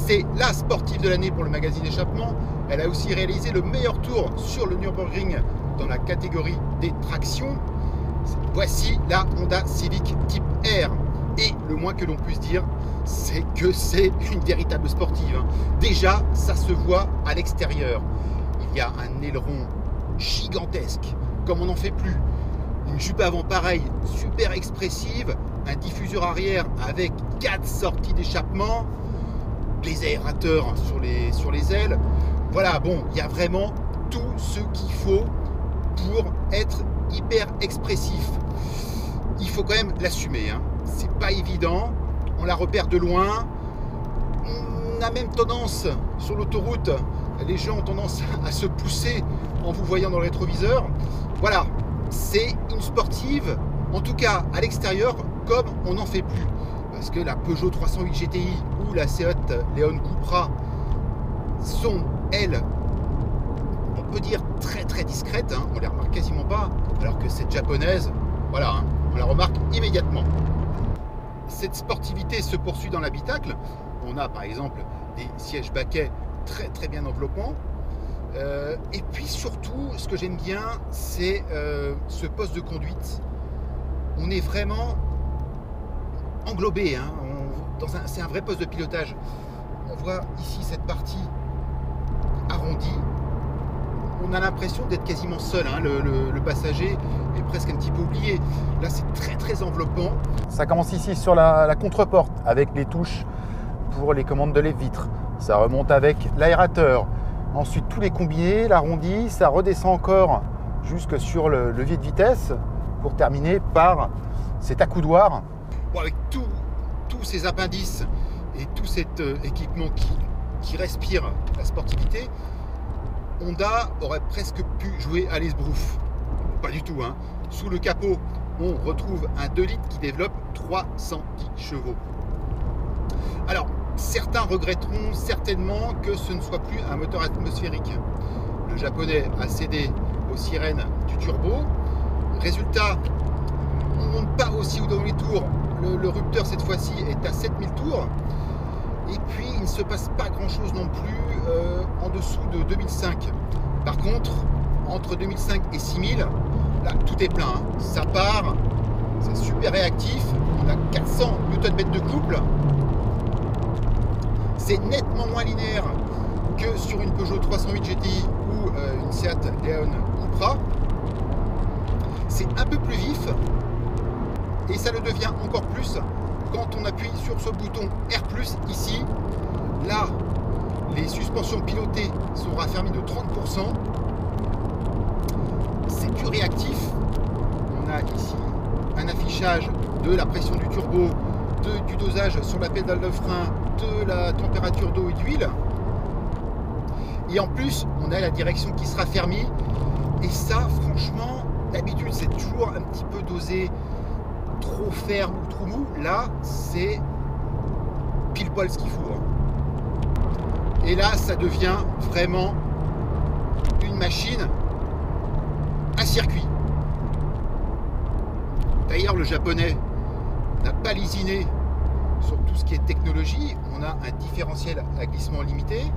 C'est la sportive de l'année pour le magazine Échappement. Elle a aussi réalisé le meilleur tour sur le Nürburgring dans la catégorie des tractions. Voici la Honda Civic Type R. Et le moins que l'on puisse dire, c'est que c'est une véritable sportive. Déjà, ça se voit à l'extérieur. Il y a un aileron gigantesque, comme on n'en fait plus. Une jupe avant pareille, super expressive. Un diffuseur arrière avec 4 sorties d'échappement. Les aérateurs sur les ailes. Voilà, bon, il y a vraiment tout ce qu'il faut pour être hyper expressif. Il faut quand même l'assumer, hein. C'est pas évident, on la repère de loin. On a même tendance, sur l'autoroute, les gens ont tendance à se pousser en vous voyant dans le rétroviseur. Voilà, c'est une sportive, en tout cas à l'extérieur, comme on n'en fait plus. Parce que la Peugeot 308 GTI ou la Seat Leon Cupra sont, elles, on peut dire très très discrètes, hein, on les remarque quasiment pas, alors que cette japonaise, voilà, hein, on la remarque immédiatement. Cette sportivité se poursuit dans l'habitacle. On a par exemple des sièges baquets très très bien enveloppants. Et puis surtout, ce que j'aime bien, c'est ce poste de conduite. On est vraiment englobé, hein, c'est un vrai poste de pilotage. On voit ici cette partie arrondie. On a l'impression d'être quasiment seul, hein. Le passager est presque un petit peu oublié. Là, c'est très très enveloppant. Ça commence ici sur la contreporte avec les touches pour les commandes de lève-vitres. Ça remonte avec l'aérateur. Ensuite, tous les combinés, l'arrondi, ça redescend encore jusque sur le levier de vitesse pour terminer par cet accoudoir. Bon, avec tous ces appendices et tout cet équipement qui respire la sportivité, Honda aurait presque pu jouer à l'esbrouf. Pas du tout, hein. Sous le capot, on retrouve un 2 litres qui développe 310 chevaux. Alors, certains regretteront certainement que ce ne soit plus un moteur atmosphérique. Le japonais a cédé aux sirènes du turbo. Résultat, on ne monte pas aussi haut dans les tours. Le rupteur, cette fois-ci, est à 7000 tours. Et puis, il ne se passe pas grand-chose non plus en dessous de 2005. Par contre, entre 2005 et 6000, là, tout est plein, hein. Ça part, c'est super réactif. On a 400 Nm de couple. C'est nettement moins linéaire que sur une Peugeot 308 GTI ou une Seat Leon Cupra. C'est un peu plus vif et ça le devient encore plus quand on appuie sur ce bouton R+, ici. Là, les suspensions pilotées sont raffermies de 30%. C'est plus réactif. On a ici un affichage de la pression du turbo, du dosage sur la pédale de frein, de la température d'eau et d'huile. Et en plus, on a la direction qui sera fermée. Et ça, franchement, d'habitude, c'est toujours un petit peu dosé trop ferme ou trop mou. Là, c'est pile poil ce qu'il faut, hein. Et là, ça devient vraiment une machine à circuit. D'ailleurs, le japonais n'a pas lésiné sur tout ce qui est technologie. On a un différentiel à glissement limité,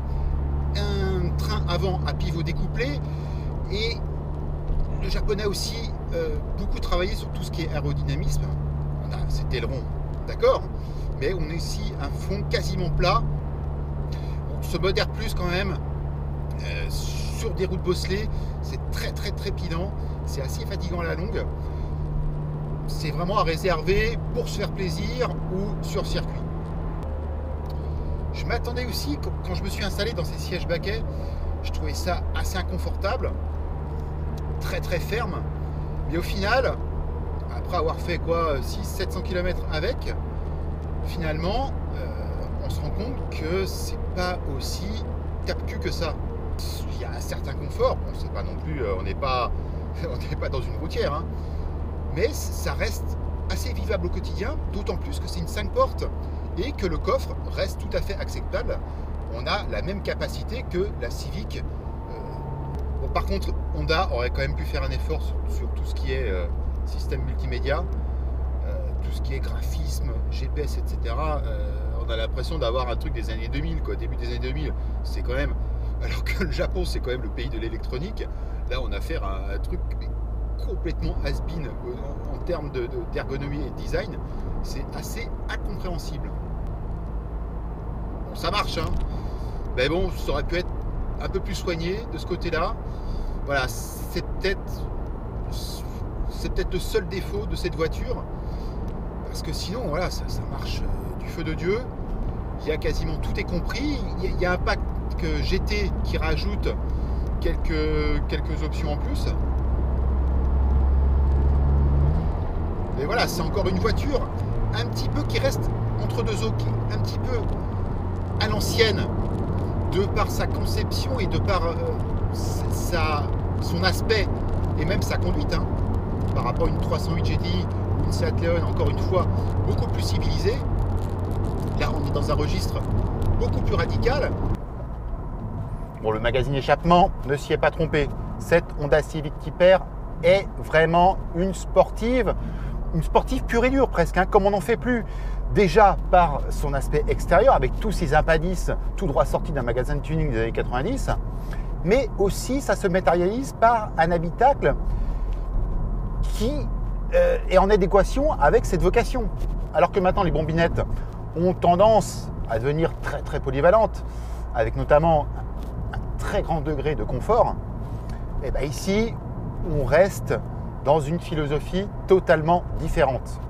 un train avant à pivot découplé, et le japonais a aussi beaucoup travaillé sur tout ce qui est aérodynamisme. On a cet aileron, d'accord, mais on a aussi un fond quasiment plat. Ce mode R+, quand même, sur des routes bosselées, c'est très très trépidant, c'est assez fatigant à la longue. C'est vraiment à réserver pour se faire plaisir ou sur circuit. Je m'attendais aussi, quand je me suis installé dans ces sièges baquets, je trouvais ça assez inconfortable, très très ferme, mais au final, après avoir fait quoi, 600-700 km avec, finalement, on se rend compte que c'est pas aussi tape-cul que ça. Il y a un certain confort, bon, c'est pas non plus, on n'est pas dans une routière, hein, mais ça reste assez vivable au quotidien, d'autant plus que c'est une 5 portes et que le coffre reste tout à fait acceptable. On a la même capacité que la Civic. Bon, par contre, Honda aurait quand même pu faire un effort sur tout ce qui est système multimédia, tout ce qui est graphisme, GPS, etc. on a l'impression d'avoir un truc des années 2000, quoi. Début des années 2000, c'est quand même... Alors que le Japon, c'est quand même le pays de l'électronique. Là, on a affaire à un truc complètement has-been en termes d'ergonomie et de design. C'est assez incompréhensible. Bon, ça marche, hein. Mais bon, ça aurait pu être un peu plus soigné de ce côté-là. Voilà, c'est peut-être le seul défaut de cette voiture. Parce que sinon, voilà, ça marche du feu de Dieu. Il y a quasiment tout est compris. Il y a un pack GT qui rajoute quelques options en plus. Et voilà, c'est encore une voiture un petit peu qui reste entre deux eaux, un petit peu à l'ancienne, de par sa conception et de par son aspect et même sa conduite, hein, par rapport à une 308 GTI ou une Seat Leon, encore une fois, beaucoup plus civilisée. Là, on est dans un registre beaucoup plus radical. Bon, le magazine échappement ne s'y est pas trompé. Cette Honda Civic Type R est vraiment une sportive pure et dure presque, hein, comme on n'en fait plus. Déjà par son aspect extérieur, avec tous ces impadis tout droit sortis d'un magasin de tuning des années 90, mais aussi ça se matérialise par un habitacle qui est en adéquation avec cette vocation. Alors que maintenant les bombinettes ont tendance à devenir très très polyvalentes, avec notamment un très grand degré de confort, et bien ici on reste dans une philosophie totalement différente.